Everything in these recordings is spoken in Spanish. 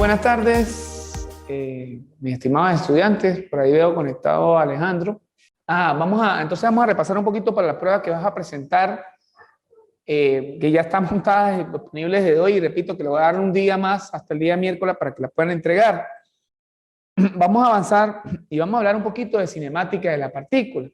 buenas tardes, mis estimados estudiantes. Por ahí veo conectado a Alejandro. Entonces vamos a repasar un poquito para las pruebas que vas a presentar, que ya están montadas y disponibles desde hoy. Y repito que le voy a dar un día más hasta el día miércoles para que las puedan entregar. Vamos a avanzar y vamos a hablar un poquito de cinemática de la partícula.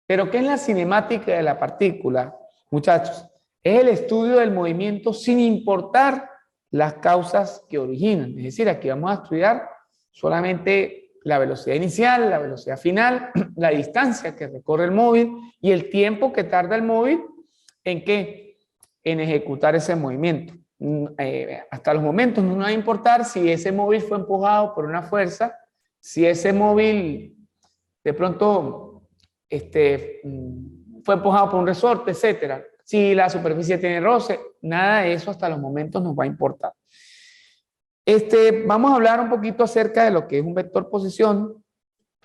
Pero ¿qué es la cinemática de la partícula, muchachos? Es el estudio del movimiento sin importar las causas que originan. Es decir, aquí vamos a estudiar solamente la velocidad inicial, la velocidad final, la distancia que recorre el móvil y el tiempo que tarda el móvil en ¿qué? En ejecutar ese movimiento. Hasta los momentos no nos va a importar si ese móvil fue empujado por una fuerza, si ese móvil de pronto fue empujado por un resorte, etcétera. Si la superficie tiene roce, nada de eso hasta los momentos nos va a importar. Vamos a hablar un poquito acerca de lo que es un vector posición,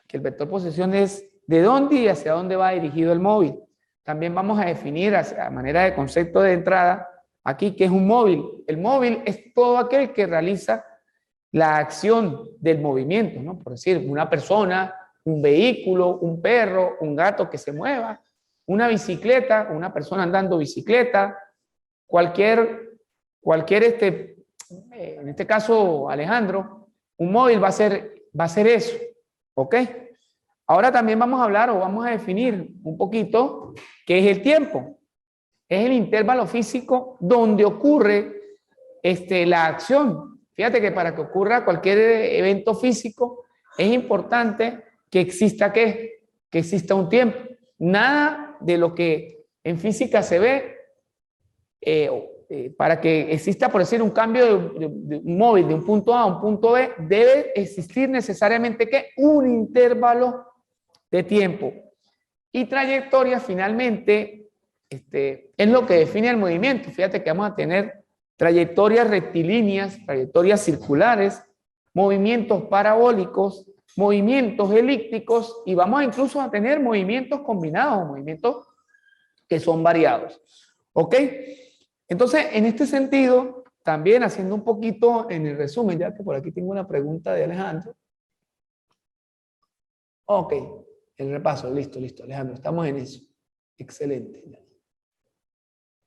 que el vector posición es de dónde y hacia dónde va dirigido el móvil. También vamos a definir a manera de concepto de entrada aquí qué es un móvil. El móvil es todo aquel que realiza la acción del movimiento, ¿no? Por decir, una persona, un vehículo, un perro, un gato que se mueva, una bicicleta, una persona andando bicicleta, cualquier en este caso Alejandro, un móvil va a ser eso, ¿ok? Ahora también vamos a hablar o vamos a definir un poquito qué es el tiempo. Es el intervalo físico donde ocurre la acción. Fíjate que para que ocurra cualquier evento físico es importante que exista ¿qué? Que exista un tiempo. Nada de lo que en física se ve, para que exista, por decir, un cambio de un móvil de un punto A a un punto B, debe existir necesariamente ¿qué? Un intervalo de tiempo. Y trayectoria, finalmente, es lo que define el movimiento. Fíjate que vamos a tener trayectorias rectilíneas, trayectorias circulares, movimientos parabólicos, movimientos elípticos y vamos incluso a tener movimientos combinados, movimientos que son variados. ¿Ok? Entonces, en este sentido, también haciendo un poquito en el resumen, ya que por aquí tengo una pregunta de Alejandro. Ok, el repaso, listo, Alejandro, estamos en eso. Excelente.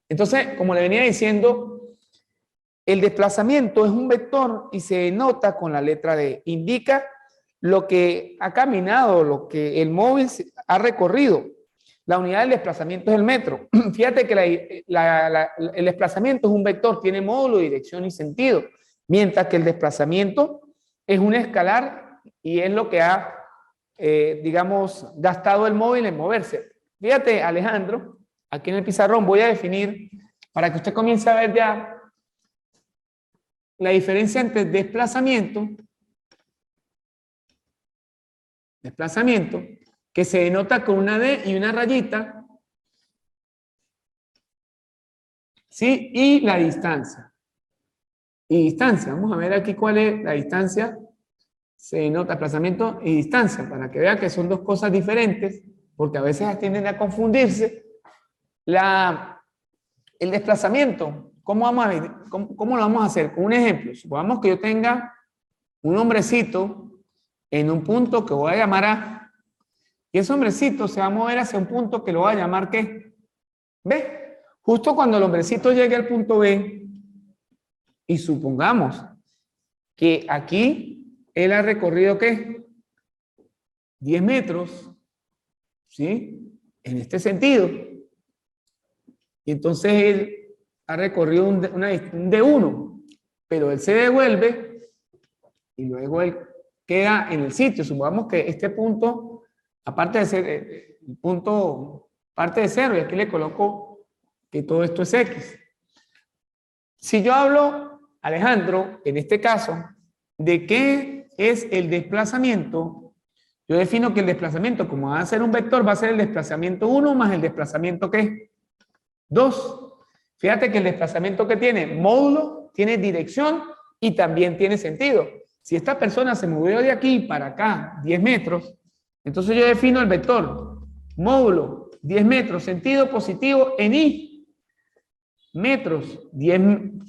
Entonces, como le venía diciendo, el desplazamiento es un vector y se denota con la letra D. Indica lo que ha caminado, lo que el móvil ha recorrido. La unidad del desplazamiento es el metro. Fíjate que el desplazamiento es un vector, tiene módulo, dirección y sentido, mientras que el desplazamiento es un escalar y es lo que ha, digamos, gastado el móvil en moverse. Fíjate, Alejandro, aquí en el pizarrón voy a definir, para que usted comience a ver ya la diferencia entre desplazamiento, que se denota con una D y una rayita, ¿sí? Y la distancia. Y distancia, vamos a ver aquí cuál es la distancia. Se denota desplazamiento y distancia, para que vea que son dos cosas diferentes, porque a veces tienden a confundirse. El desplazamiento, ¿cómo lo vamos a hacer? Con un ejemplo, supongamos que yo tenga un hombrecito en un punto que voy a llamar A, y ese hombrecito se va a mover hacia un punto que lo voy a llamar ¿qué? B. Justo cuando el hombrecito llegue al punto B, y supongamos que aquí él ha recorrido ¿qué? 10 metros, ¿sí? En este sentido. Y entonces él ha recorrido un D1, pero él se devuelve y luego él queda en el sitio. Supongamos que este punto, aparte de ser el punto, parte de 0, y aquí le coloco que todo esto es X. Si yo hablo, Alejandro, en este caso, de qué es el desplazamiento, yo defino que el desplazamiento, como va a ser un vector, va a ser el desplazamiento 1 más el desplazamiento ¿qué? 2. Fíjate que el desplazamiento que tiene módulo, tiene dirección y también tiene sentido. Si esta persona se movió de aquí para acá 10 metros, entonces yo defino el vector módulo 10 metros, sentido positivo en Y. Metros, 10,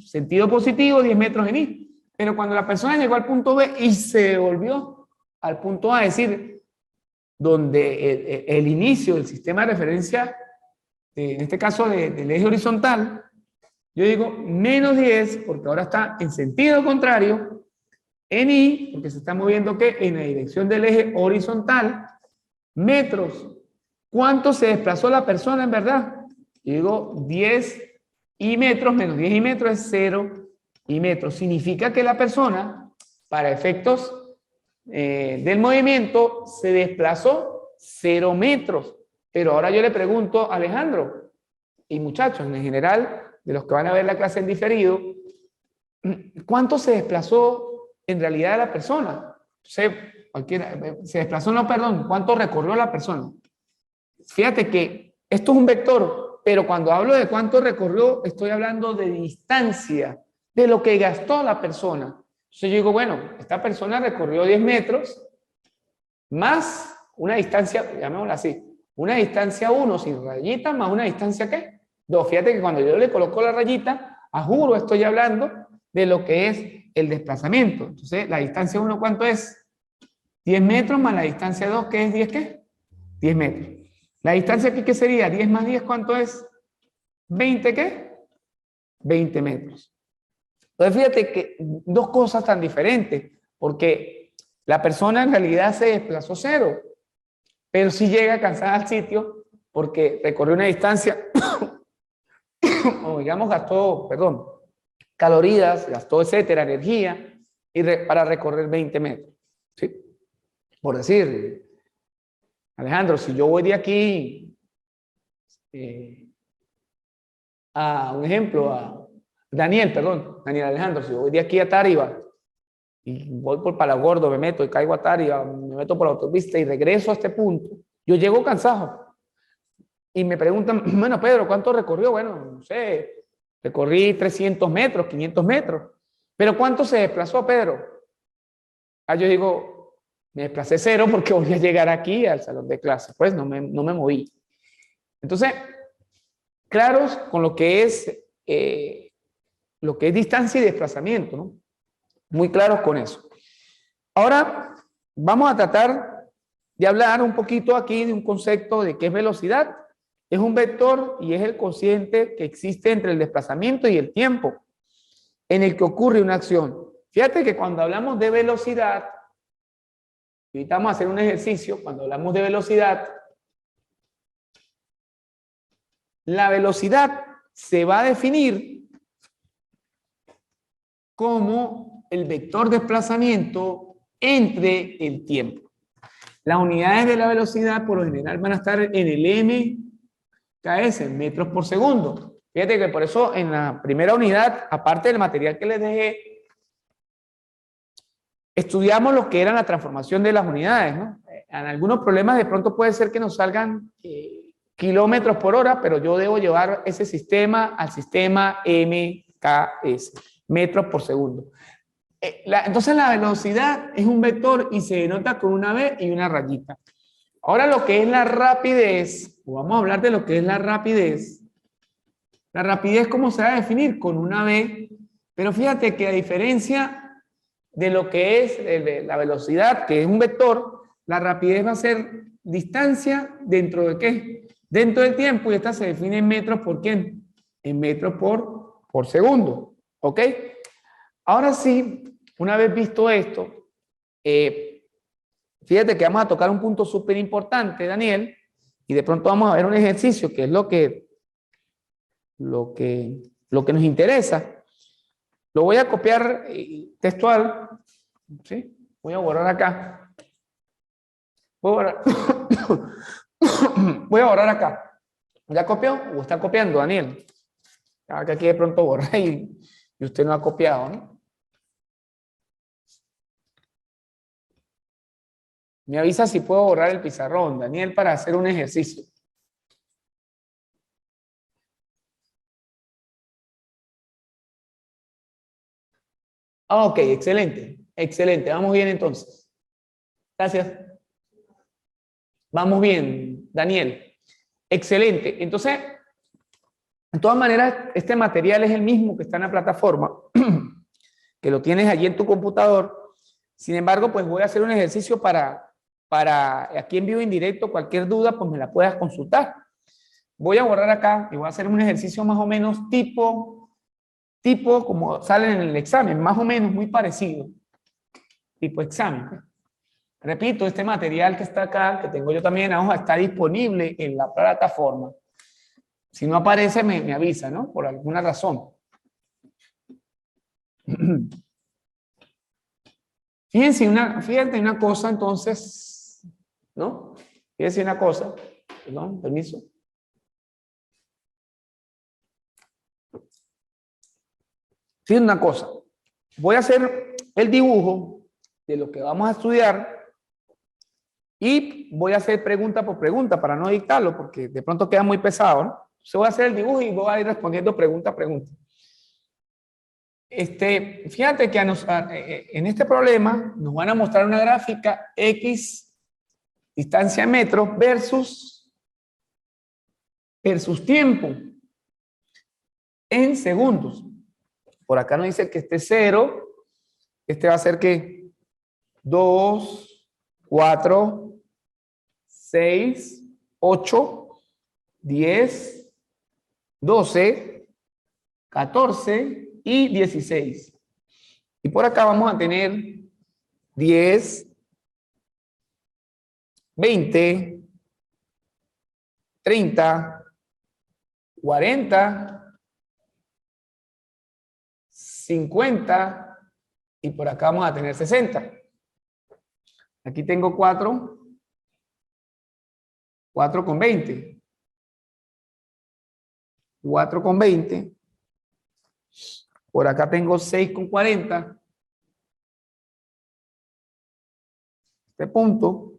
sentido positivo, 10 metros en Y. Pero cuando la persona llegó al punto B y se devolvió al punto A, es decir, donde el inicio del sistema de referencia, en este caso del eje horizontal, yo digo menos 10 porque ahora está en sentido contrario, en Y, porque se está moviendo ¿qué? En la dirección del eje horizontal, metros. ¿Cuánto se desplazó la persona en verdad? Yo digo 10 y metros menos 10 y metros es 0 y metros. Significa que la persona, para efectos del movimiento, se desplazó 0 metros. Pero ahora yo le pregunto a Alejandro y muchachos, en general, de los que van a ver la clase en diferido, ¿cuánto se desplazó en realidad la persona? Se desplazó, no, perdón, ¿cuánto recorrió la persona? Fíjate que esto es un vector, pero cuando hablo de cuánto recorrió, estoy hablando de distancia, de lo que gastó la persona. Entonces yo digo, bueno, esta persona recorrió 10 metros, más una distancia, llamémosla así, una distancia 1 sin rayita, más una distancia ¿qué? 2. Fíjate que cuando yo le coloco la rayita, a juro estoy hablando de lo que es el desplazamiento. Entonces, la distancia 1, ¿cuánto es? 10 metros más la distancia 2, ¿qué es 10 qué? 10 metros. La distancia aquí, ¿qué sería? 10 más 10, ¿cuánto es? 20, ¿qué? 20 metros. Entonces, fíjate que dos cosas tan diferentes, porque la persona en realidad se desplazó 0, pero sí llega cansada al sitio porque recorrió una distancia, o digamos gastó, perdón, calorías, gastó, etcétera, energía, para recorrer 20 metros. ¿Sí? Por decir, Alejandro, si yo voy de aquí a un ejemplo, a Daniel, perdón, Daniel Alejandro, si yo voy de aquí a Táriba y voy por Palagordo, me meto y caigo a Táriba, me meto por la autopista y regreso a este punto, yo llego cansado. Y me preguntan, bueno, Pedro, ¿cuánto recorrió? Bueno, no sé, recorrí 300 metros, 500 metros. ¿Pero cuánto se desplazó, Pedro? Ah, yo digo, me desplacé 0 porque voy a llegar aquí al salón de clase. Pues no me moví. Entonces, claros con lo que es distancia y desplazamiento, ¿no? Muy claros con eso. Ahora, vamos a tratar de hablar un poquito aquí de un concepto de qué es velocidad. Es un vector y es el cociente que existe entre el desplazamiento y el tiempo en el que ocurre una acción. Fíjate que cuando hablamos de velocidad, y ahorita vamos a hacer un ejercicio, cuando hablamos de velocidad, la velocidad se va a definir como el vector de desplazamiento entre el tiempo. Las unidades de la velocidad por lo general van a estar en el MKS, metros por segundo. Fíjate que por eso en la primera unidad, aparte del material que les dejé, estudiamos lo que era la transformación de las unidades, ¿no? En algunos problemas de pronto puede ser que nos salgan kilómetros por hora, pero yo debo llevar ese sistema al sistema MKS, metros por segundo. Entonces la velocidad es un vector y se denota con una B y una rayita. Ahora lo que es la rapidez, o vamos a hablar de lo que es la rapidez. La rapidez, ¿cómo se va a definir? Con una B, pero fíjate que a diferencia de lo que es la velocidad, que es un vector, la rapidez va a ser distancia dentro de ¿qué? Dentro del tiempo, y esta se define en metros por ¿quién? En metros por segundo, ¿ok? Ahora sí, una vez visto esto, fíjate que vamos a tocar un punto súper importante, Daniel, y de pronto vamos a ver un ejercicio que es lo que nos interesa. Lo voy a copiar textual, ¿sí? Voy a borrar acá. Voy a borrar, voy a borrar acá. ¿Ya copió o está copiando, Daniel? Que aquí de pronto borra y usted no ha copiado, ¿no? Me avisa si puedo borrar el pizarrón, Daniel, para hacer un ejercicio. Ah, ok, excelente, excelente. Vamos bien entonces. Gracias. Vamos bien, Daniel. Excelente. Entonces, de todas maneras, este material es el mismo que está en la plataforma. que lo tienes allí en tu computador. Sin embargo, pues voy a hacer un ejercicio para aquí en vivo en directo, cualquier duda, pues me la puedas consultar. Voy a borrar acá y voy a hacer un ejercicio más o menos tipo como sale en el examen, más o menos muy parecido, tipo examen. Repito, este material que está acá, que tengo yo también en la hoja, está disponible en la plataforma. Si no aparece, me avisa, ¿no? Por alguna razón. Fíjense una cosa, entonces, ¿no? Fíjense una cosa, perdón, permiso. Fíjense una cosa, voy a hacer el dibujo de lo que vamos a estudiar y voy a hacer pregunta por pregunta para no dictarlo, porque de pronto queda muy pesado, ¿no? Entonces voy a hacer el dibujo y voy a ir respondiendo pregunta a pregunta. Fíjate que en este problema nos van a mostrar una gráfica X distancia en metros versus tiempo en segundos. Por acá nos dice que este 0, este va a ser que 2, 4, 6, 8, 10, 12, 14 y 16. Y por acá vamos a tener 10, 20, 30, 40, 50 y por acá vamos a tener 60. Aquí tengo 4 con 20. 4 con 20. Por acá tengo 6 con 40. Este punto.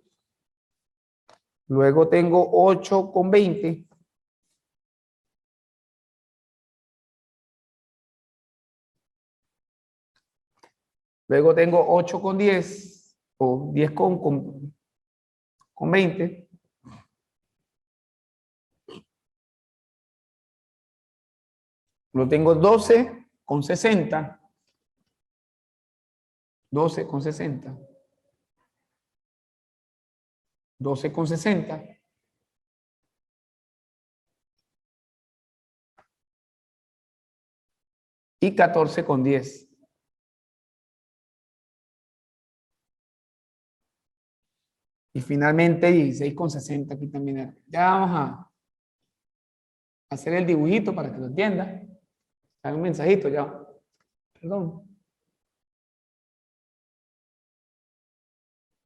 Luego tengo 8 con 20. Luego tengo 8 con 10. O 10 con 20. Luego tengo 12 con 60. 12 con 60. 12 con 60. Y 14 con 10. Y finalmente 16 con 60 aquí también. Ya vamos a hacer el dibujito para que lo entienda. Hay un mensajito ya. Perdón.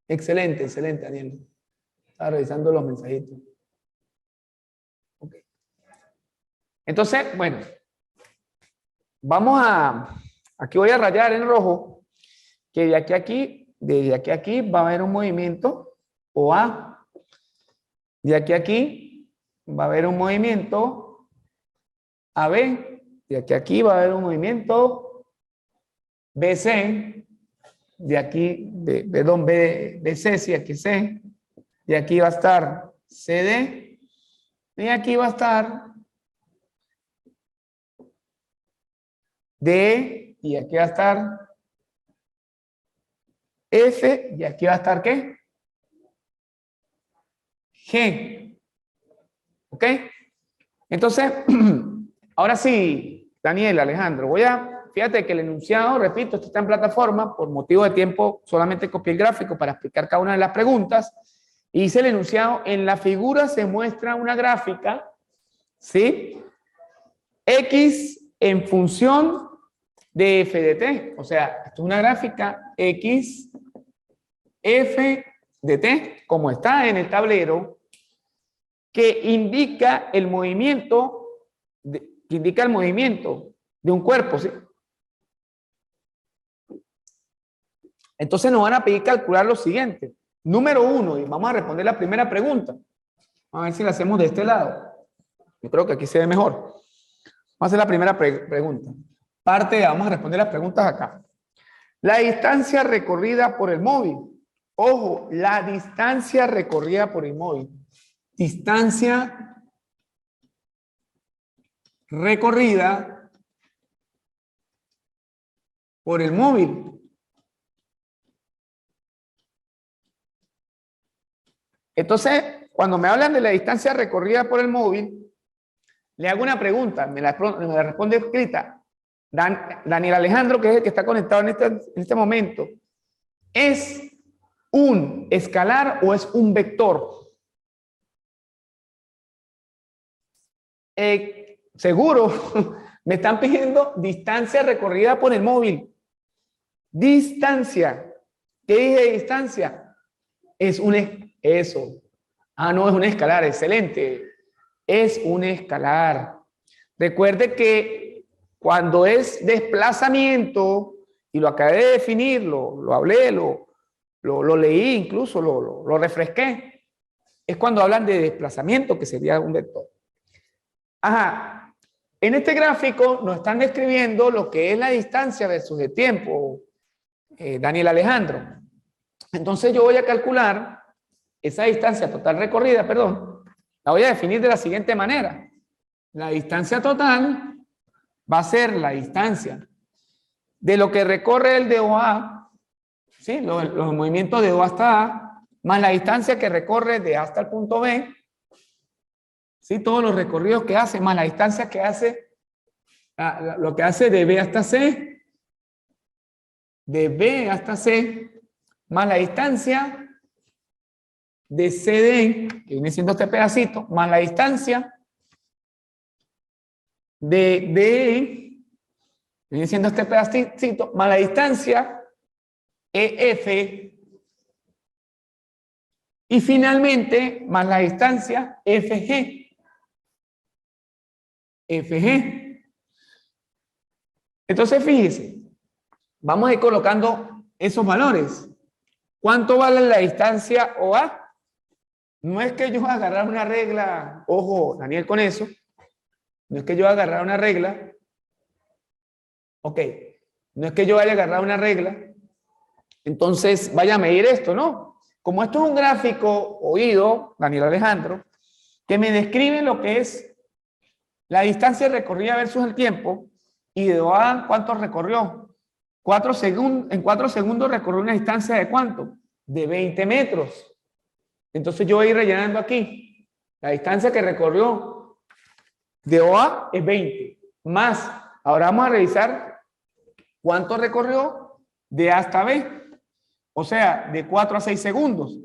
Excelente, excelente, Daniel. Estaba revisando los mensajitos. Okay. Entonces, bueno, vamos aquí voy a rayar en rojo, que de aquí a aquí va a haber un movimiento OA. De aquí a aquí va a haber un movimiento AB. De aquí a aquí va a haber un movimiento BC. De aquí, BC, sí, aquí C. De aquí va a estar CD. Y aquí va a estar D. Y aquí va a estar F. Y aquí va a estar ¿qué? G. ¿Ok? Entonces, ahora sí, Daniel, Alejandro, fíjate que el enunciado, repito, esto está en plataforma, por motivo de tiempo solamente copié el gráfico para explicar cada una de las preguntas, y hice el enunciado, en la figura se muestra una gráfica, ¿sí? X en función de f de t, o sea, esto es una gráfica X, f de t, como está en el tablero, que indica el movimiento de un cuerpo, ¿sí? Entonces nos van a pedir calcular lo siguiente. Número 1, y vamos a responder la primera pregunta. Vamos a ver si la hacemos de este lado. Yo creo que aquí se ve mejor. Vamos a hacer la primera pregunta. Vamos a responder las preguntas acá. La distancia recorrida por el móvil. Ojo, la distancia recorrida por el móvil. Distancia recorrida por el móvil. Entonces, cuando me hablan de la distancia recorrida por el móvil, le hago una pregunta, me la responde escrita. Daniel Alejandro, que es el que está conectado en este momento, ¿es un escalar o es un vector? Seguro, me están pidiendo distancia recorrida por el móvil. Distancia. ¿Qué dije distancia? Es eso. Ah, no, es un escalar, excelente. Es un escalar. Recuerde que cuando es desplazamiento, y lo acabé de definir, lo hablé, lo leí, incluso lo refresqué, es cuando hablan de desplazamiento, que sería un vector. Ajá. En este gráfico nos están describiendo lo que es la distancia versus el tiempo, Daniel Alejandro. Entonces yo voy a calcular esa distancia total recorrida, perdón, la voy a definir de la siguiente manera. La distancia total va a ser la distancia de lo que recorre el de O a A, ¿sí? Los movimientos de O hasta A, más la distancia que recorre de A hasta el punto B, ¿sí? Todos los recorridos que hace, más la distancia que hace, lo que hace de B hasta C, de B hasta C, más la distancia de CD, que viene siendo este pedacito, más la distancia de DE, viene siendo este pedacito, más la distancia EF, y finalmente más la distancia FG. FG. Entonces, fíjese, vamos a ir colocando esos valores. ¿Cuánto vale la distancia OA? No es que yo agarrar una regla, ojo, Daniel, con eso, no es que yo agarrar una regla, ok, no es que yo vaya a agarrar una regla, entonces vaya a medir esto, ¿no? Como esto es un gráfico oído, Daniel Alejandro, que me describe lo que es la distancia recorrida versus el tiempo, y de OA, ¿cuánto recorrió? En 4 segundos recorrió una distancia de ¿cuánto? De 20 metros. Entonces yo voy a ir rellenando aquí. La distancia que recorrió de OA es 20. Más, ahora vamos a revisar cuánto recorrió de A hasta B. O sea, de 4 a 6 segundos.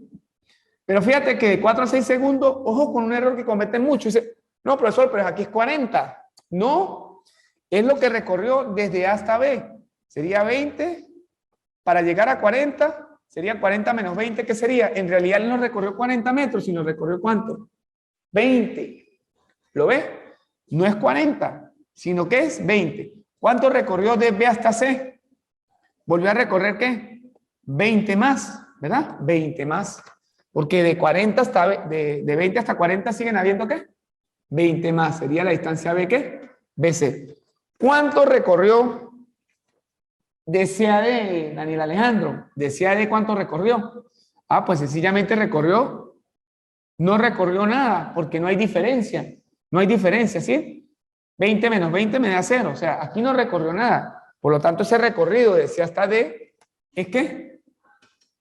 Pero fíjate que de 4 a 6 segundos, ojo con un error que cometen muchos. Dice, no, profesor, pero aquí es 40. No, es lo que recorrió desde A hasta B. Sería 20 para llegar a 40. Sería 40 menos 20, ¿qué sería? En realidad él no recorrió 40 metros, sino recorrió ¿cuánto? 20. ¿Lo ves? No es 40, sino que es 20. ¿Cuánto recorrió de B hasta C? ¿Volvió a recorrer qué? 20 más, ¿verdad? 20 más. Porque de 40 hasta de 20 hasta 40 siguen habiendo ¿qué? 20 más. Sería la distancia B, ¿qué? BC. ¿Cuánto recorrió de C a D, Daniel Alejandro? ¿De C a D cuánto recorrió? Ah, pues sencillamente recorrió, no recorrió nada, porque no hay diferencia. No hay diferencia, ¿sí? 20 menos 20 me da 0. O sea, aquí no recorrió nada. Por lo tanto, ese recorrido de C hasta D es ¿qué?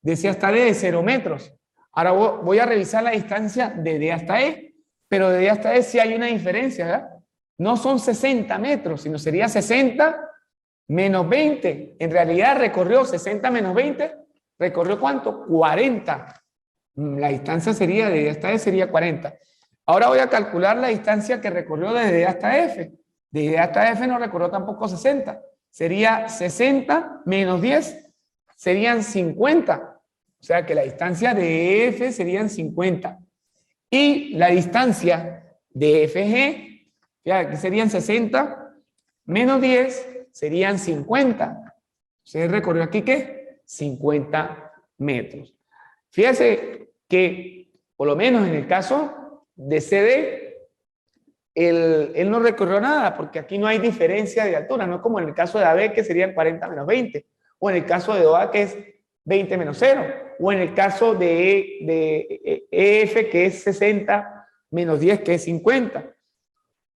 De C hasta D de 0 metros. Ahora voy a revisar la distancia de D hasta E, pero de D hasta E sí hay una diferencia, ¿verdad? No son 60 metros, sino sería 60 menos 20. En realidad recorrió 60 menos 20. ¿Recorrió cuánto? 40. La distancia sería de D hasta E sería 40. Ahora voy a calcular la distancia que recorrió desde D hasta F. De D hasta F no recorrió tampoco 60. Sería 60 menos 10. Serían 50. O sea que la distancia de F serían 50. Y la distancia de FG, ya que serían 60 menos 10, serían 50. ¿Se recorrió aquí qué? 50 metros. Fíjese que, por lo menos en el caso de CD, él no recorrió nada, porque aquí no hay diferencia de altura, no es como en el caso de AB, que serían 40 menos 20, o en el caso de OA, que es 20 menos 0, o en el caso de EF, que es 60 menos 10, que es 50.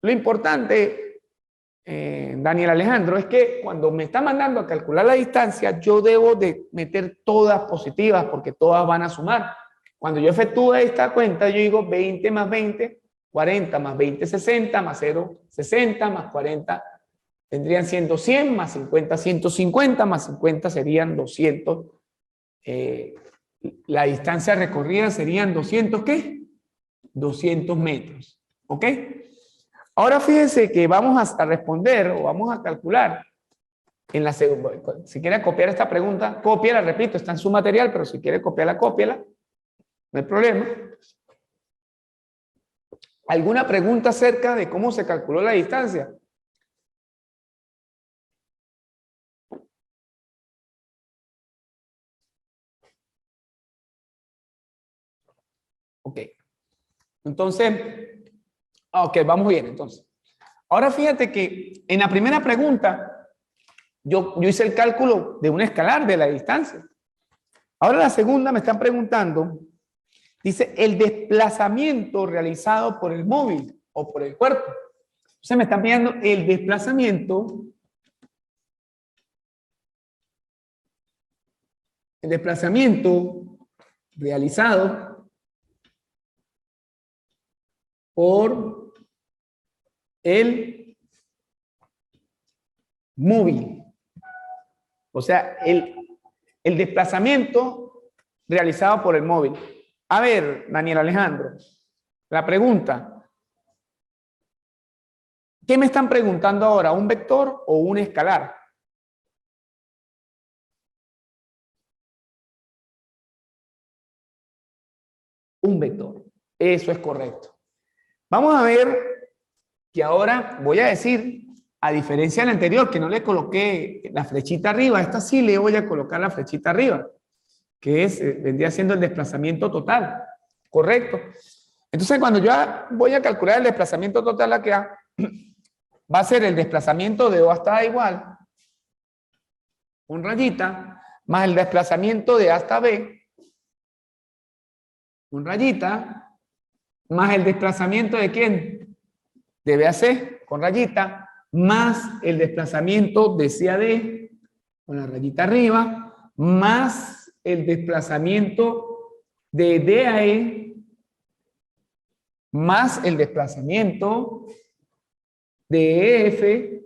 Lo importante Daniel Alejandro, es que cuando me está mandando a calcular la distancia, yo debo de meter todas positivas porque todas van a sumar. Cuando yo efectúo esta cuenta, yo digo 20 más 20, 40 más 20, 60, más 0, 60, más 40, tendrían siendo 100, más 50, 150, más 50 serían 200. La distancia recorrida serían 200, ¿qué? 200 metros, ¿ok? Ahora fíjense que vamos a responder o vamos a calcular. Si quiere copiar esta pregunta, cópiala, repito, está en su material, pero si quiere copiarla, cópiala, no hay problema. ¿Alguna pregunta acerca de cómo se calculó la distancia? Ok. Entonces, ok, vamos bien entonces. Ahora fíjate que en la primera pregunta yo hice el cálculo de un escalar de la distancia. Ahora la segunda me están preguntando, dice el desplazamiento realizado por el móvil o por el cuerpo. Entonces me están pidiendo el desplazamiento realizado por el móvil. O sea, el desplazamiento realizado por el móvil. A ver, Daniel Alejandro, la pregunta. ¿Qué me están preguntando ahora? ¿Un vector o un escalar? Un vector. Eso es correcto. Vamos a ver que ahora voy a decir, a diferencia del anterior, que no le coloqué la flechita arriba, a esta sí le voy a colocar la flechita arriba, que vendría siendo el desplazamiento total. Correcto. Entonces, cuando yo voy a calcular el desplazamiento total acá, va a ser el desplazamiento de O hasta A igual, un rayita, más el desplazamiento de A hasta B, un rayita, más el desplazamiento de ¿quién? De B a C, con rayita, más el desplazamiento de C a D, con la rayita arriba, más el desplazamiento de D a E, más el desplazamiento de EF,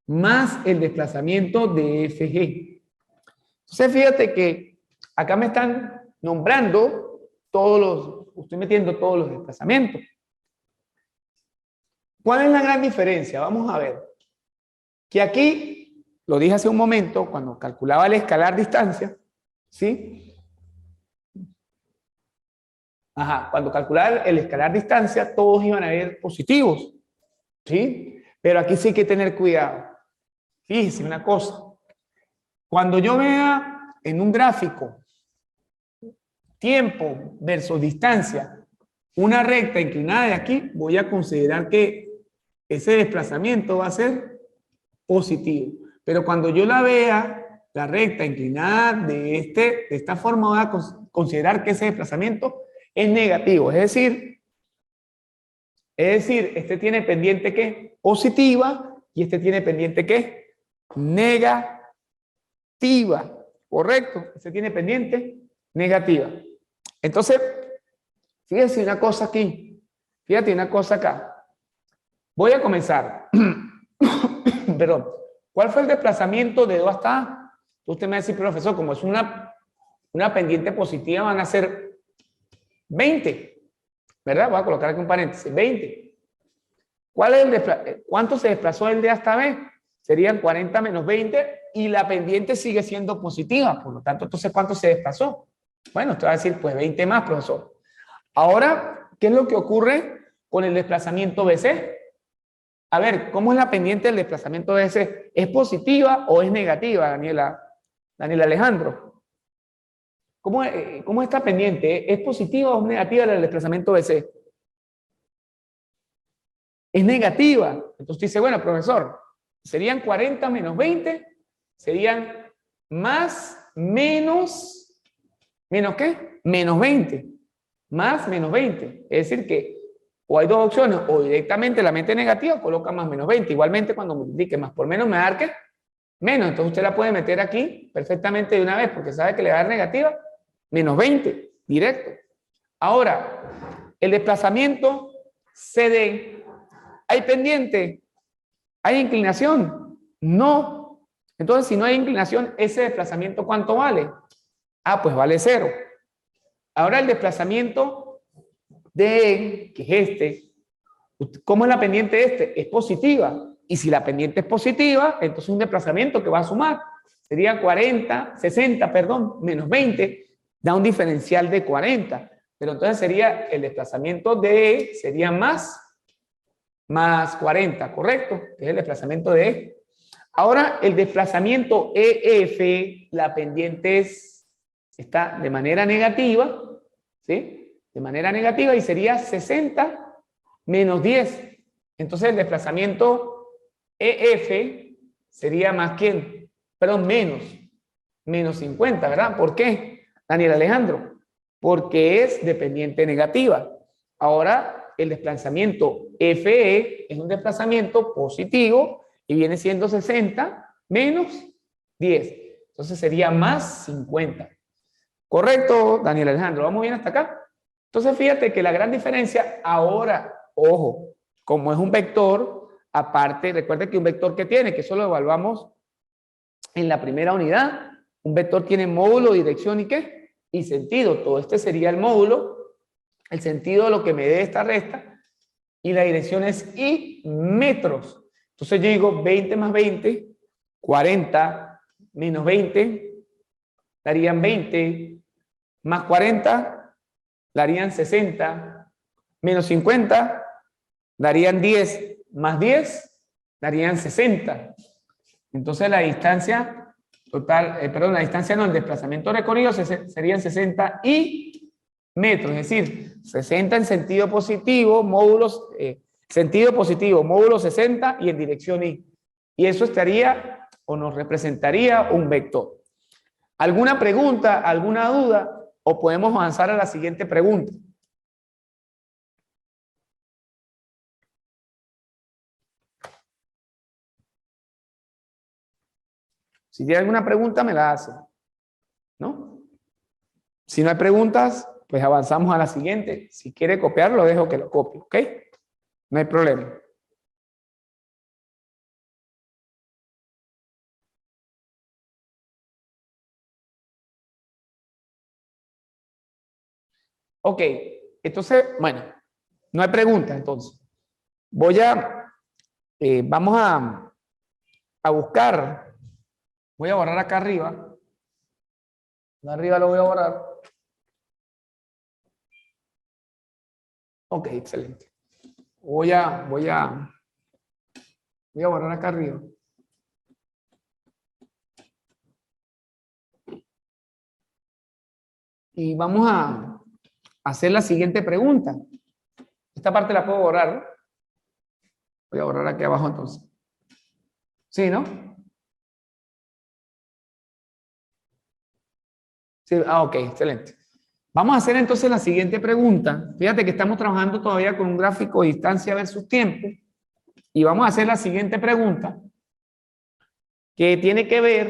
más el desplazamiento de FG. Entonces, fíjate que acá me están nombrando estoy metiendo todos los desplazamientos. ¿Cuál es la gran diferencia? Vamos a ver. Que aquí, lo dije hace un momento, cuando calculaba el escalar distancia, ¿sí? Ajá, cuando calculaba el escalar distancia, todos iban a ver positivos, ¿sí? Pero aquí sí hay que tener cuidado. Fíjense una cosa. Cuando yo vea en un gráfico tiempo versus distancia, una recta inclinada de aquí, voy a considerar que ese desplazamiento va a ser positivo. Pero cuando yo la vea, la recta inclinada de esta forma, voy a considerar que ese desplazamiento es negativo. Es decir, este tiene pendiente ¿qué? Positiva y este tiene pendiente ¿qué? Negativa. ¿Correcto? Este tiene pendiente negativa. Entonces, fíjense una cosa aquí. Fíjate una cosa acá. Voy a comenzar. Perdón. ¿Cuál fue el desplazamiento de Do hasta A? Usted me va a decir, profesor, como es una pendiente positiva, van a ser 20. ¿Verdad? Voy a colocar aquí un paréntesis. 20. ¿Cuánto se desplazó el de hasta B? Serían 40 menos 20 y la pendiente sigue siendo positiva. Por lo tanto, entonces, ¿cuánto se desplazó? Bueno, usted va a decir, pues 20 más, profesor. Ahora, ¿qué es lo que ocurre con el desplazamiento BC? A ver, ¿cómo es la pendiente del desplazamiento BC? ¿Es positiva o es negativa, Daniel Alejandro? ¿Cómo es esta pendiente? ¿Es positiva o es negativa el desplazamiento BC? Es negativa. Entonces dice, bueno, profesor, serían 40 menos 20, serían más, menos, ¿menos qué? Menos 20. Más, menos 20. Es decir que O hay dos opciones, o directamente la mente negativa coloca más menos 20. Igualmente cuando multiplique más por menos me va a dar ¿qué? Menos. Entonces usted la puede meter aquí perfectamente de una vez porque sabe que le va a dar negativa menos 20, directo. Ahora, el desplazamiento CD, ¿hay pendiente? ¿Hay inclinación? No. Entonces, si no hay inclinación, ¿ese desplazamiento cuánto vale? Ah, pues vale 0. Ahora el desplazamiento de, que es este, ¿cómo es la pendiente de este? Es positiva. Y si la pendiente es positiva, entonces un desplazamiento que va a sumar sería 60, perdón, menos 20, da un diferencial de 40. Pero entonces sería el desplazamiento de, sería más 40, ¿correcto? Que es el desplazamiento de E. Ahora, el desplazamiento EF, la pendiente está de manera negativa, ¿sí? De manera negativa y sería 60 menos 10. Entonces, el desplazamiento EF sería más ¿quién? Perdón, menos 50, ¿verdad? ¿Por qué, Daniel Alejandro? Porque es de pendiente negativa. Ahora, el desplazamiento FE es un desplazamiento positivo y viene siendo 60 menos 10. Entonces sería más 50. ¿Correcto, Daniel Alejandro? ¿Vamos bien hasta acá? Entonces fíjate que la gran diferencia ahora, ojo, como es un vector, aparte, recuerden que un vector que tiene, que eso lo evaluamos en la primera unidad, un vector tiene módulo, dirección y ¿qué? Y sentido. Todo este sería el módulo, el sentido de lo que me dé esta resta, y la dirección es y metros. Entonces yo digo 20 más 20, 40 menos 20, darían 20, más 40, darían 60, menos 50, darían 10, más 10, darían 60. Entonces la distancia total, la distancia no, el desplazamiento recorrido serían 60 y metros, es decir, 60 en sentido positivo, módulos, sentido positivo, módulo 60 y en dirección y. Y eso estaría o nos representaría un vector. ¿Alguna pregunta, alguna duda? ¿O podemos avanzar a la siguiente pregunta? Si tiene alguna pregunta, me la hace, ¿no? Si no hay preguntas, pues avanzamos a la siguiente. Si quiere copiar, lo dejo que lo copie, ¿ok? No hay problema. Ok, entonces, bueno, no hay preguntas entonces. Vamos a buscar, voy a borrar acá arriba. Arriba lo voy a borrar. Ok, excelente. Voy a borrar acá arriba. Y vamos a hacer la siguiente pregunta. Esta parte la puedo borrar. Voy a borrar aquí abajo entonces. ¿Sí, no? Sí, ok, excelente. Vamos a hacer entonces la siguiente pregunta. Fíjate que estamos trabajando todavía con un gráfico de distancia versus tiempo. Y vamos a hacer la siguiente pregunta, que tiene que ver,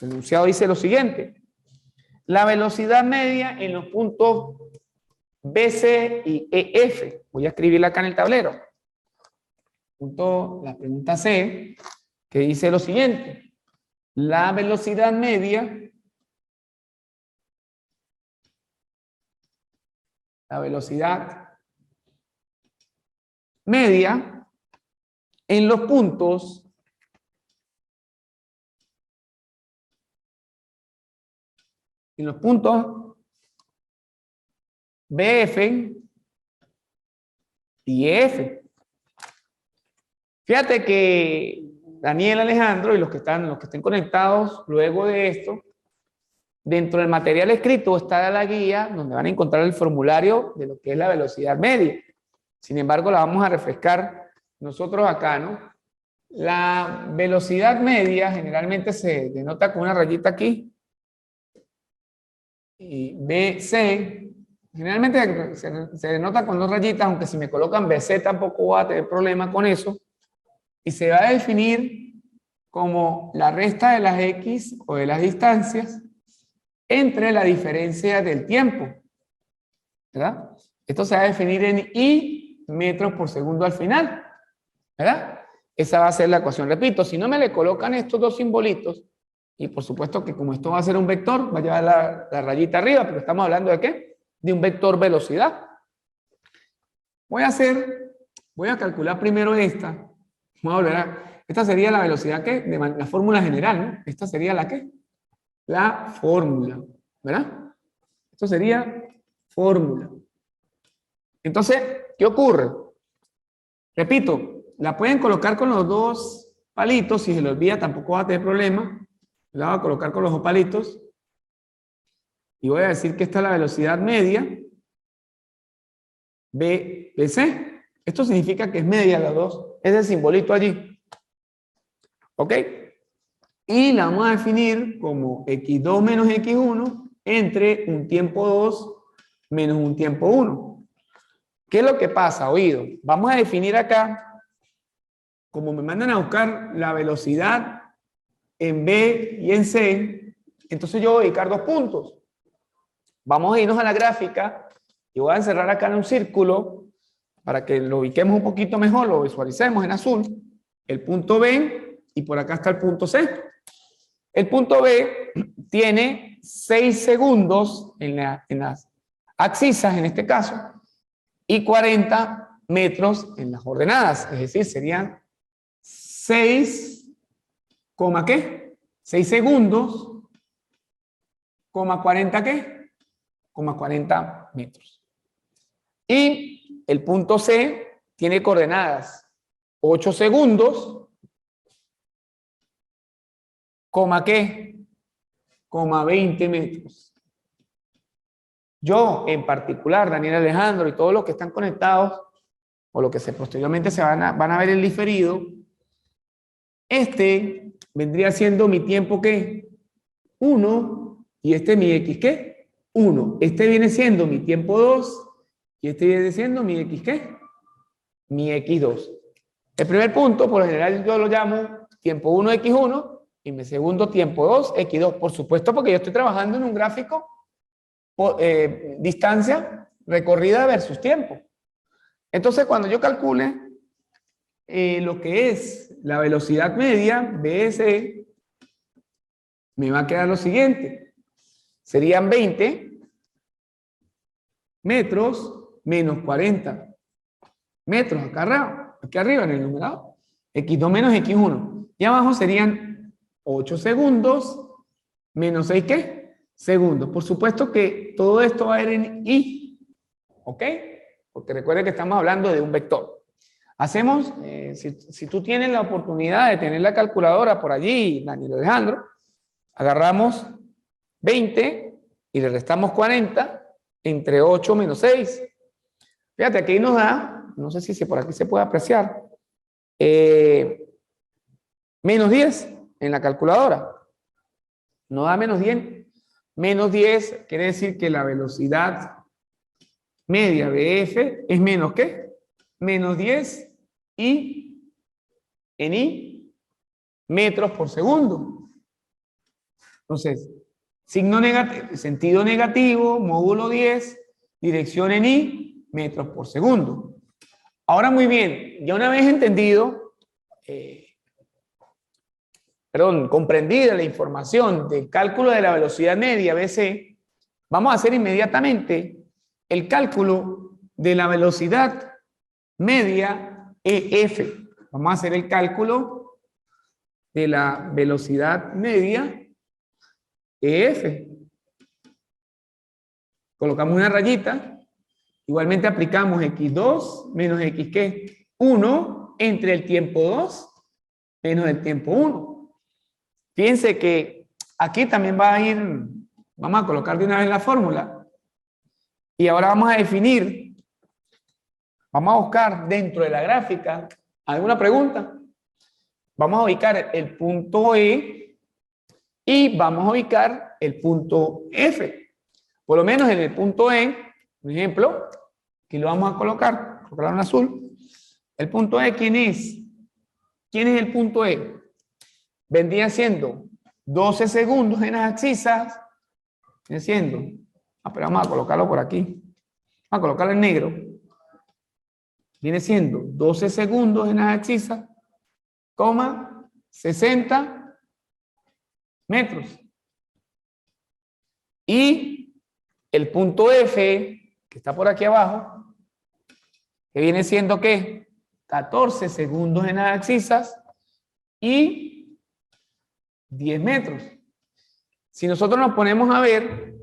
el enunciado dice lo siguiente. La velocidad media en los puntos BC y EF. Voy a escribirla acá en el tablero. La pregunta C, que dice lo siguiente. La velocidad media en los puntos BF y EF. Fíjate que Daniel, Alejandro y los que estén conectados luego de esto, dentro del material escrito está la guía donde van a encontrar el formulario de lo que es la velocidad media. Sin embargo, la vamos a refrescar nosotros acá, ¿no? La velocidad media generalmente se denota con una rayita aquí. Y BC Generalmente se denota con 2 rayitas, aunque si me colocan BC tampoco voy a tener problema con eso. Y se va a definir como la resta de las X o de las distancias entre la diferencia del tiempo, ¿verdad? Esto se va a definir en I metros por segundo al final, ¿verdad? Esa va a ser la ecuación. Repito, si no me le colocan estos 2 simbolitos, y por supuesto que como esto va a ser un vector, va a llevar la rayita arriba, porque estamos hablando de ¿qué? De un vector velocidad. Voy a calcular primero esta. Vamos a volver a... Esta sería la velocidad ¿qué? De la fórmula general, ¿no? Esta sería la ¿qué? La fórmula, ¿verdad? Esto sería fórmula. Entonces, ¿qué ocurre? Repito, la pueden colocar con los 2 palitos, si se le olvida tampoco va a tener problema. La voy a colocar con los 2 palitos. Y voy a decir que esta es la velocidad media, BC. Esto significa que es media las 2, es el simbolito allí. ¿Ok? Y la vamos a definir como x2 menos x1 entre un tiempo 2 menos un tiempo 1. ¿Qué es lo que pasa? Oído, vamos a definir acá, como me mandan a buscar la velocidad en B y en C, entonces yo voy a dedicar 2 puntos. Vamos a irnos a la gráfica y voy a encerrar acá en un círculo para que lo ubiquemos un poquito mejor, lo visualicemos en azul, el punto B y por acá está el punto C. El punto B tiene 6 segundos en las abscisas, en este caso, y 40 metros en las ordenadas, es decir, serían 6, ¿qué? 6 segundos, 40 ¿qué? 40 metros. Y el punto C tiene coordenadas 8 segundos, ¿qué? 20 metros. Yo, en particular, Daniel Alejandro y todos los que están conectados, o los que posteriormente se van a ver el diferido, este vendría siendo mi tiempo, ¿qué? 1, y este mi X, ¿qué? 1. Este viene siendo mi tiempo 2, y este viene siendo mi X, ¿qué? Mi X2. El primer punto, por lo general, yo lo llamo tiempo 1, X1, y mi segundo tiempo 2, X2. Por supuesto, porque yo estoy trabajando en un gráfico distancia recorrida versus tiempo. Entonces, cuando yo calcule lo que es la velocidad media, BS, me va a quedar lo siguiente. Serían 20 metros menos 40 metros aquí arriba en el numerador. X2 menos X1. Y abajo serían 8 segundos menos 6, ¿qué? Segundos. Por supuesto que todo esto va a ir en I, ¿ok? Porque recuerden que estamos hablando de un vector. Hacemos, si tú tienes la oportunidad de tener la calculadora por allí, Daniel Alejandro, agarramos 20 y le restamos 40 entre 8 menos 6. Fíjate, aquí nos da, no sé si por aquí se puede apreciar, menos 10 en la calculadora. Nos da menos 10. Menos 10 quiere decir que la velocidad media BF es menos ¿qué? Menos 10 y en I metros por segundo. Entonces, signo negativo, sentido negativo, módulo 10, dirección en I, metros por segundo. Ahora muy bien, ya una vez entendido, comprendida la información del cálculo de la velocidad media BC, vamos a hacer inmediatamente el cálculo de la velocidad media EF. Vamos a hacer el cálculo de la velocidad media EF. Colocamos una rayita, igualmente aplicamos X2 menos X, ¿qué? 1 entre el tiempo 2 menos el tiempo 1. Fíjense que aquí también va a ir, vamos a colocar de una vez la fórmula. Y ahora vamos a definir, vamos a buscar dentro de la gráfica, ¿alguna pregunta? Vamos a ubicar el punto E y vamos a ubicar el punto F. Por lo menos en el punto E Un ejemplo, aquí lo vamos a colocar en azul. El punto E, ¿quién es? ¿Quién es el punto E? Vendría siendo 12 segundos en las abscisas. Viene siendo, pero vamos a colocarlo por aquí. Vamos a colocarlo en negro. Viene siendo 12 segundos en las abscisas, 60 metros. Y el punto F, que está por aquí abajo, que viene siendo ¿qué? 14 segundos en las abscisas y 10 metros. Si nosotros nos ponemos a ver,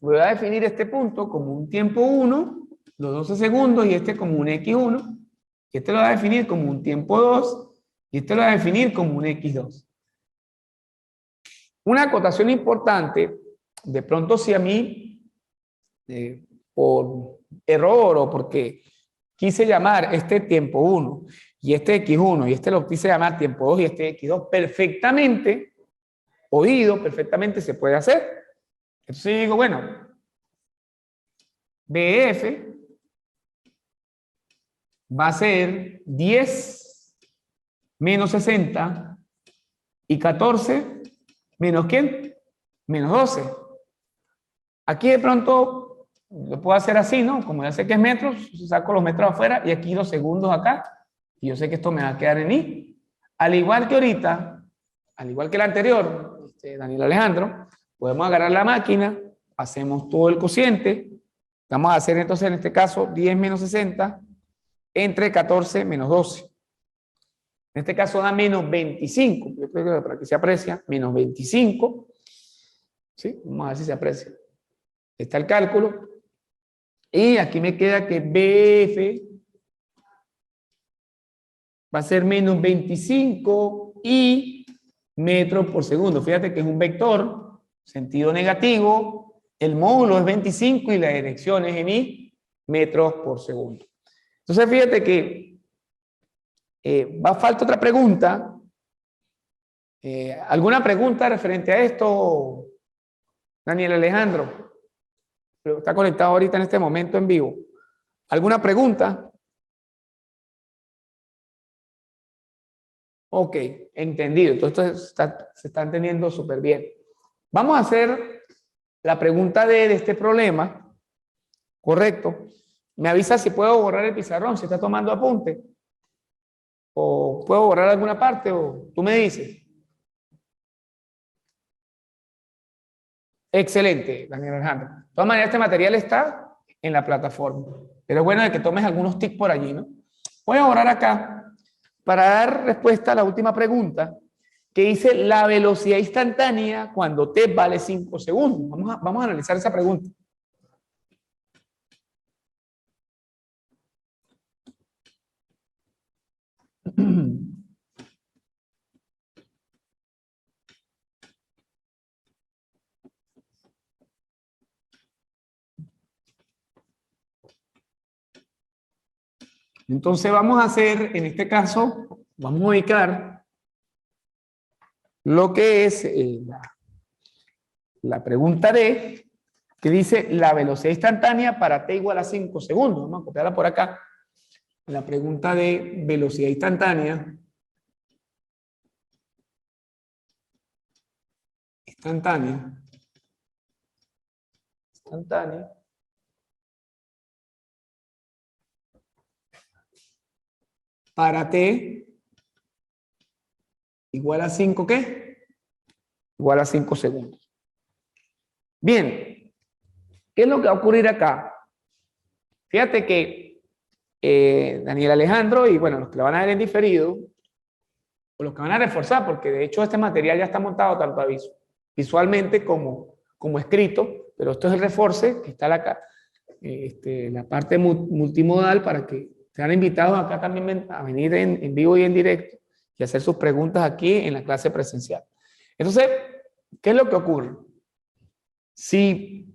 voy a definir este punto como un tiempo 1, los 12 segundos, y este como un X1, y este lo voy a definir como un tiempo 2, y este lo voy a definir como un X2. Una acotación importante, de pronto si a mí, por error o porque quise llamar este tiempo 1 y este X1 y este lo quise llamar tiempo 2 y este X2, perfectamente, oído, perfectamente se puede hacer. Entonces digo, bueno, BF va a ser 10 menos 60 y 14 menos ¿quién? Menos 12. Aquí de pronto lo puedo hacer así, ¿no? Como ya sé que es metros, saco los metros afuera y aquí los segundos acá. Y yo sé que esto me va a quedar en I. Al igual que ahorita, al igual que el anterior, Daniel Alejandro, podemos agarrar la máquina, hacemos todo el cociente. Vamos a hacer entonces en este caso 10 menos 60 entre 14 menos 12. En este caso da menos 25. Yo creo que por aquí se aprecia. Menos 25. ¿Sí? Vamos a ver si se aprecia. Está el cálculo. Y aquí me queda que BF va a ser menos 25 y metros por segundo. Fíjate que es un vector, sentido negativo. El módulo es 25 y la dirección es en I, metros por segundo. Entonces fíjate que falta otra pregunta. ¿Alguna pregunta referente a esto, Daniel Alejandro? Pero está conectado ahorita en este momento en vivo. ¿Alguna pregunta? Ok, entendido. Entonces se está entendiendo súper bien. Vamos a hacer la pregunta de este problema. Correcto. Me avisa si puedo borrar el pizarrón, si está tomando apunte. O puedo borrar alguna parte, o tú me dices. Excelente, Daniel Alejandro. De todas maneras, este material está en la plataforma. Pero es bueno de que tomes algunos tips por allí, ¿no? Voy a borrar acá para dar respuesta a la última pregunta que dice la velocidad instantánea cuando t vale 5 segundos. Vamos a analizar esa pregunta. Entonces vamos a hacer, en este caso, vamos a ubicar lo que es la pregunta D, que dice la velocidad instantánea para t igual a 5 segundos. Vamos a copiarla por acá. La pregunta de velocidad instantánea. Instantánea. Para t igual a 5, ¿qué? Igual a 5 segundos. Bien, ¿qué es lo que va a ocurrir acá? Fíjate que Daniel Alejandro y bueno, los que lo van a ver en diferido, o los que van a reforzar, porque de hecho este material ya está montado tanto visualmente como escrito, pero esto es el reforce que está la parte multimodal para que sean invitados acá también a venir en vivo y en directo y hacer sus preguntas aquí en la clase presencial. Entonces, ¿qué es lo que ocurre? Si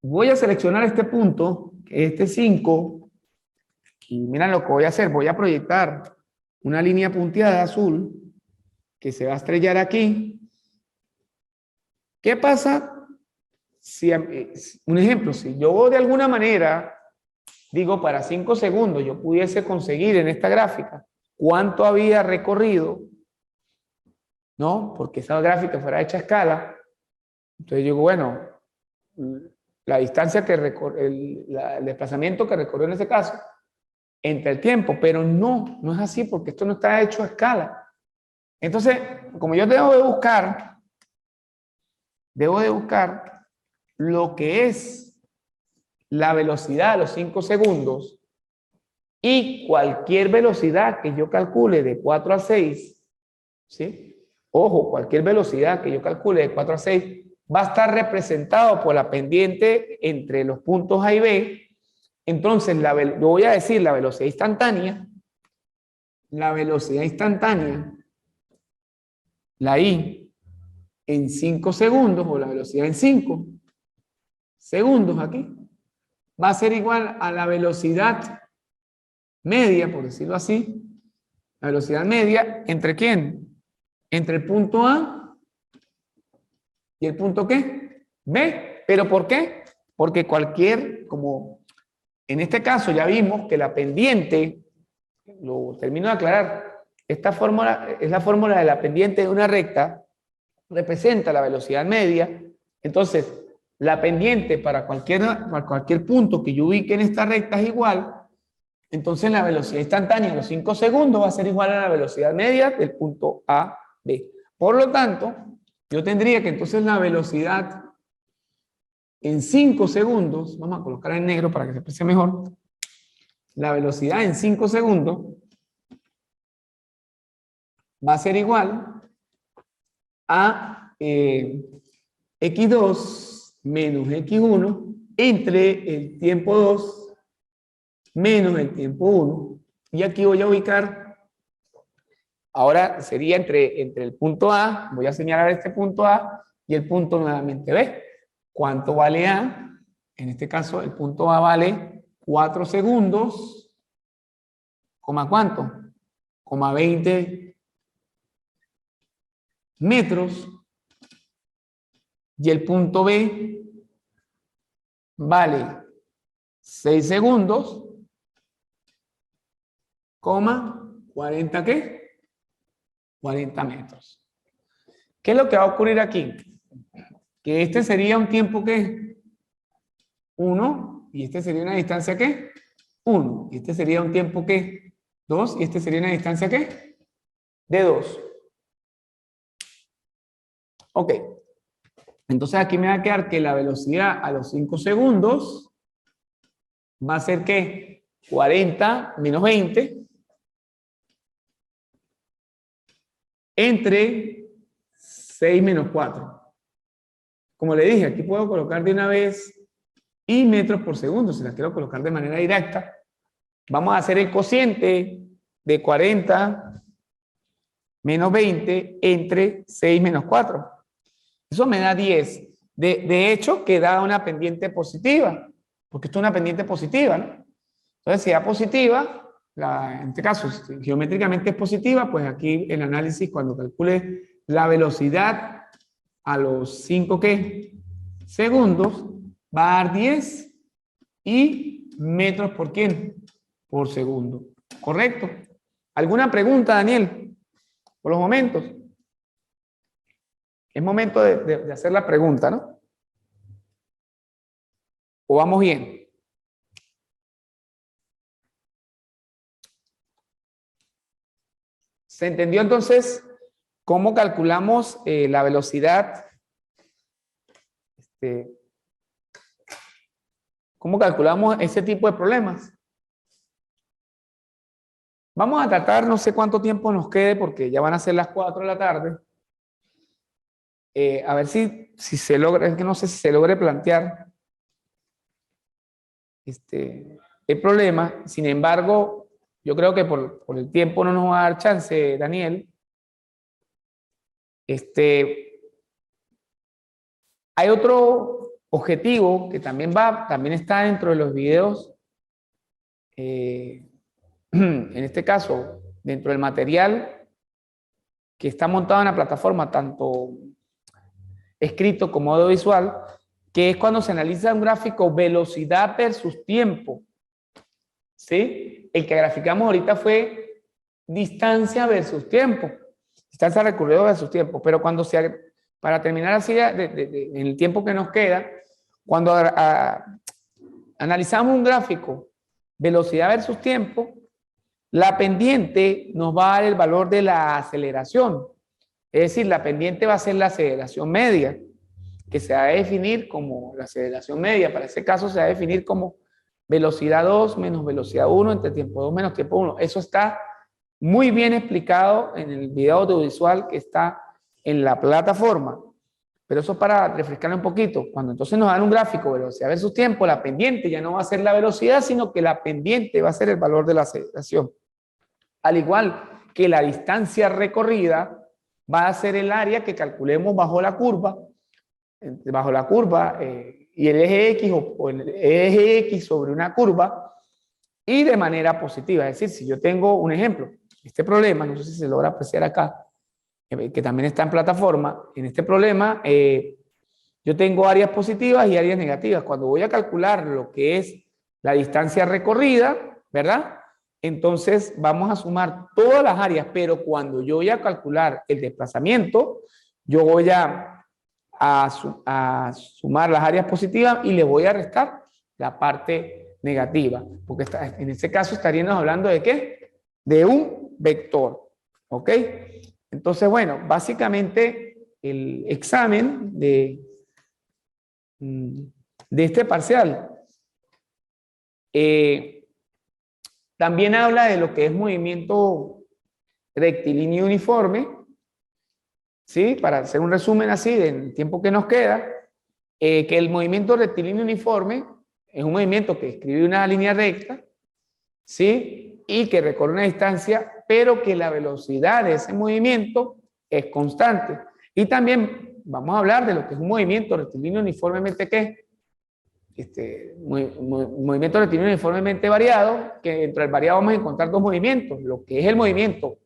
voy a seleccionar este punto, este 5, y miren lo que voy a hacer, voy a proyectar una línea punteada azul que se va a estrellar aquí. ¿Qué pasa un ejemplo, si yo de alguna manera digo para 5 segundos yo pudiese conseguir en esta gráfica cuánto había recorrido, ¿no? Porque esa gráfica fuera hecha a escala, entonces yo digo, bueno, la distancia que recorre, el desplazamiento que recorrió en ese caso, entre el tiempo, pero no es así porque esto no está hecho a escala. Entonces, como yo debo de buscar lo que es la velocidad a los 5 segundos y cualquier velocidad que yo calcule de 4 a 6, ¿sí? Ojo, cualquier velocidad que yo calcule de 4 a 6 va a estar representado por la pendiente entre los puntos A y B. Entonces, yo voy a decir la velocidad instantánea, la I, en 5 segundos, o la velocidad en 5 segundos aquí, va a ser igual a la velocidad media, por decirlo así, la velocidad media, ¿entre quién? Entre el punto A y el punto ¿qué? B. ¿Pero por qué? Porque como en este caso ya vimos que la pendiente, lo termino de aclarar, esta fórmula es la fórmula de la pendiente de una recta, representa la velocidad media, entonces la pendiente para cualquier punto que yo ubique en esta recta es igual, entonces la velocidad instantánea en los 5 segundos va a ser igual a la velocidad media del punto A, B. Por lo tanto, yo tendría que entonces la velocidad en 5 segundos, vamos a colocar en negro para que se aprecie mejor, la velocidad en 5 segundos va a ser igual a x2 menos x1 entre el tiempo 2 menos el tiempo 1. Y aquí voy a ubicar, ahora sería entre el punto A, voy a señalar este punto A y el punto nuevamente B. ¿Cuánto vale A? En este caso, el punto A vale 4 segundos, ¿coma cuánto? Coma 20 metros. Y el punto B vale 6 segundos, coma 40 ¿qué? 40 metros. ¿Qué es lo que va a ocurrir aquí? Que este sería un tiempo ¿qué? 1, y este sería una distancia ¿qué? 1, y este sería un tiempo ¿qué? 2, y este sería una distancia ¿qué? De 2. Ok. Entonces aquí me va a quedar que la velocidad a los 5 segundos va a ser ¿qué? 40 menos 20 entre 6 menos 4. Como le dije, aquí puedo colocar de una vez y metros por segundo, si las quiero colocar de manera directa. Vamos a hacer el cociente de 40 menos 20 entre 6 menos 4. Eso me da 10. De hecho, que da una pendiente positiva, porque esto es una pendiente positiva, ¿no? Entonces, si da positiva, en este caso, si geométricamente es positiva, pues aquí el análisis, cuando calcule la velocidad a los 5 ¿qué? Segundos, va a dar 10 y metros por ¿quién? Por segundo. ¿Correcto? ¿Alguna pregunta, Daniel? Por los momentos. Es momento de hacer la pregunta, ¿no? ¿O vamos bien? ¿Se entendió entonces cómo calculamos la velocidad? ¿Cómo calculamos ese tipo de problemas? Vamos a tratar, no sé cuánto tiempo nos quede porque ya van a ser las 4 de la tarde. A ver si se logra, es que no sé si se logre plantear el problema. Sin embargo, yo creo que por el tiempo no nos va a dar chance, Daniel. Hay otro objetivo que también está dentro de los videos, en este caso, dentro del material que está montado en la plataforma, tanto escrito como audiovisual, que es cuando se analiza un gráfico velocidad versus tiempo. ¿Sí? El que graficamos ahorita fue distancia versus tiempo. Distancia recorrido versus tiempo. Pero cuando para terminar así, en el tiempo que nos queda, cuando analizamos un gráfico velocidad versus tiempo, la pendiente nos va a dar el valor de la aceleración. Es decir, la pendiente va a ser la aceleración media, que se va a definir como la aceleración media. Para ese caso se va a definir como velocidad 2 menos velocidad 1 entre tiempo 2 menos tiempo 1. Eso está muy bien explicado en el video audiovisual que está en la plataforma. Pero eso para refrescarle un poquito. Cuando entonces nos dan un gráfico velocidad versus tiempo, la pendiente ya no va a ser la velocidad, sino que la pendiente va a ser el valor de la aceleración. Al igual que la distancia recorrida va a ser el área que calculemos bajo la curva y el eje X o el eje X sobre una curva y de manera positiva. Es decir, si yo tengo un ejemplo, este problema, no sé si se logra apreciar acá, que también está en plataforma, en este problema yo tengo áreas positivas y áreas negativas. Cuando voy a calcular lo que es la distancia recorrida, ¿verdad? Entonces vamos a sumar todas las áreas, pero cuando yo voy a calcular el desplazamiento, yo voy a sumar las áreas positivas y le voy a restar la parte negativa, porque en este caso estaríamos hablando de ¿qué? De un vector, ¿ok? Entonces, bueno, básicamente el examen de este parcial también habla de lo que es movimiento rectilíneo uniforme, ¿sí? Para hacer un resumen así del tiempo que nos queda, que el movimiento rectilíneo uniforme es un movimiento que describe una línea recta, ¿sí? Y que recorre una distancia, pero que la velocidad de ese movimiento es constante. Y también vamos a hablar de lo que es un movimiento rectilíneo uniformemente, ¿qué? Movimiento rectilíneo uniformemente variado, que dentro del variado vamos a encontrar dos movimientos, lo que es el movimiento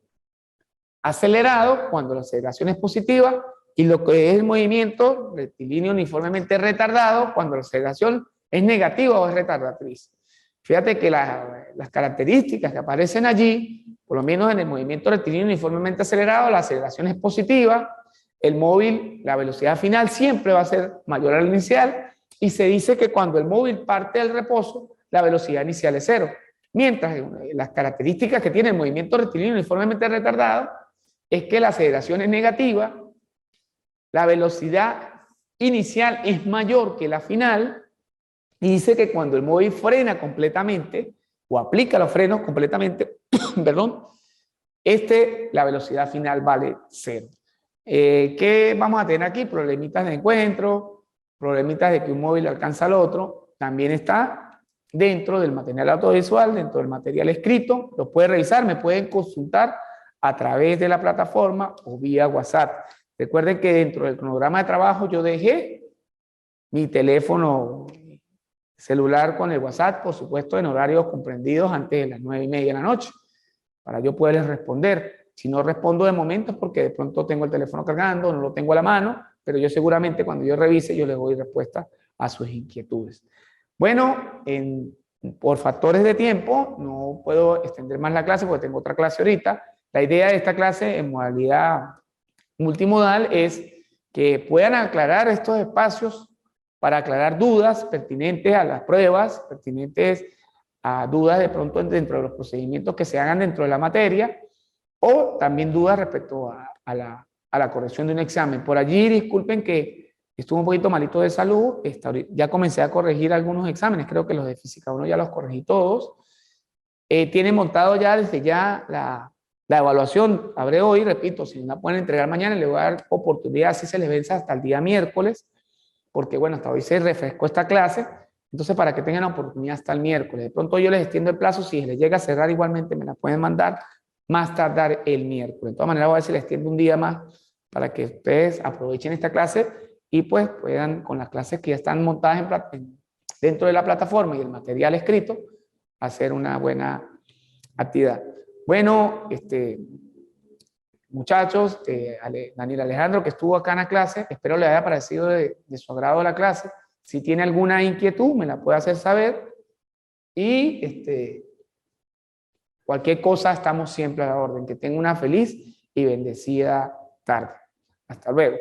acelerado cuando la aceleración es positiva y lo que es el movimiento rectilíneo uniformemente retardado cuando la aceleración es negativa o es retardatriz. Fíjate que las características que aparecen allí, por lo menos en el movimiento rectilíneo uniformemente acelerado, la aceleración es positiva, el móvil, la velocidad final siempre va a ser mayor a la inicial y se dice que cuando el móvil parte del reposo, la velocidad inicial es cero. Mientras las características que tiene el movimiento rectilíneo uniformemente retardado es que la aceleración es negativa, la velocidad inicial es mayor que la final y dice que cuando el móvil frena completamente o aplica los frenos completamente, perdón, la velocidad final vale cero. ¿Qué vamos a tener aquí? Problemitas de encuentro, problemitas de que un móvil alcanza al otro. También está dentro del material audiovisual, dentro del material escrito. Lo pueden revisar, me pueden consultar a través de la plataforma o vía WhatsApp. Recuerden que dentro del cronograma de trabajo yo dejé mi teléfono celular con el WhatsApp, por supuesto, en horarios comprendidos antes de las 9:30 de la noche, para yo poderles responder. Si no respondo de momento es porque de pronto tengo el teléfono cargando, no lo tengo a la mano, pero yo seguramente cuando yo revise yo les doy respuesta a sus inquietudes. Bueno, por factores de tiempo no puedo extender más la clase porque tengo otra clase ahorita. La idea de esta clase en modalidad multimodal es que puedan aclarar estos espacios para aclarar dudas pertinentes a las pruebas, pertinentes a dudas de pronto dentro de los procedimientos que se hagan dentro de la materia, o también dudas respecto a la corrección de un examen. Por allí, disculpen que estuve un poquito malito de salud, ya comencé a corregir algunos exámenes, creo que los de Física 1 ya los corregí todos. Tienen montado ya desde ya la evaluación, abre hoy, repito, si no la pueden entregar mañana, les voy a dar oportunidad, si se les vence hasta el día miércoles, porque bueno, hasta hoy se refrescó esta clase, entonces para que tengan la oportunidad hasta el miércoles. De pronto yo les extiendo el plazo, si les llega a cerrar igualmente me la pueden mandar, más tardar el miércoles. De todas maneras voy a ver si les extiendo un día más para que ustedes aprovechen esta clase y pues puedan con las clases que ya están montadas dentro de la plataforma y el material escrito, hacer una buena actividad. Bueno, muchachos, Daniel Alejandro que estuvo acá en la clase, espero les haya parecido de su agrado la clase. Si tiene alguna inquietud, me la puede hacer saber. Y cualquier cosa, estamos siempre a la orden. Que tenga una feliz y bendecida tarde. Hasta luego.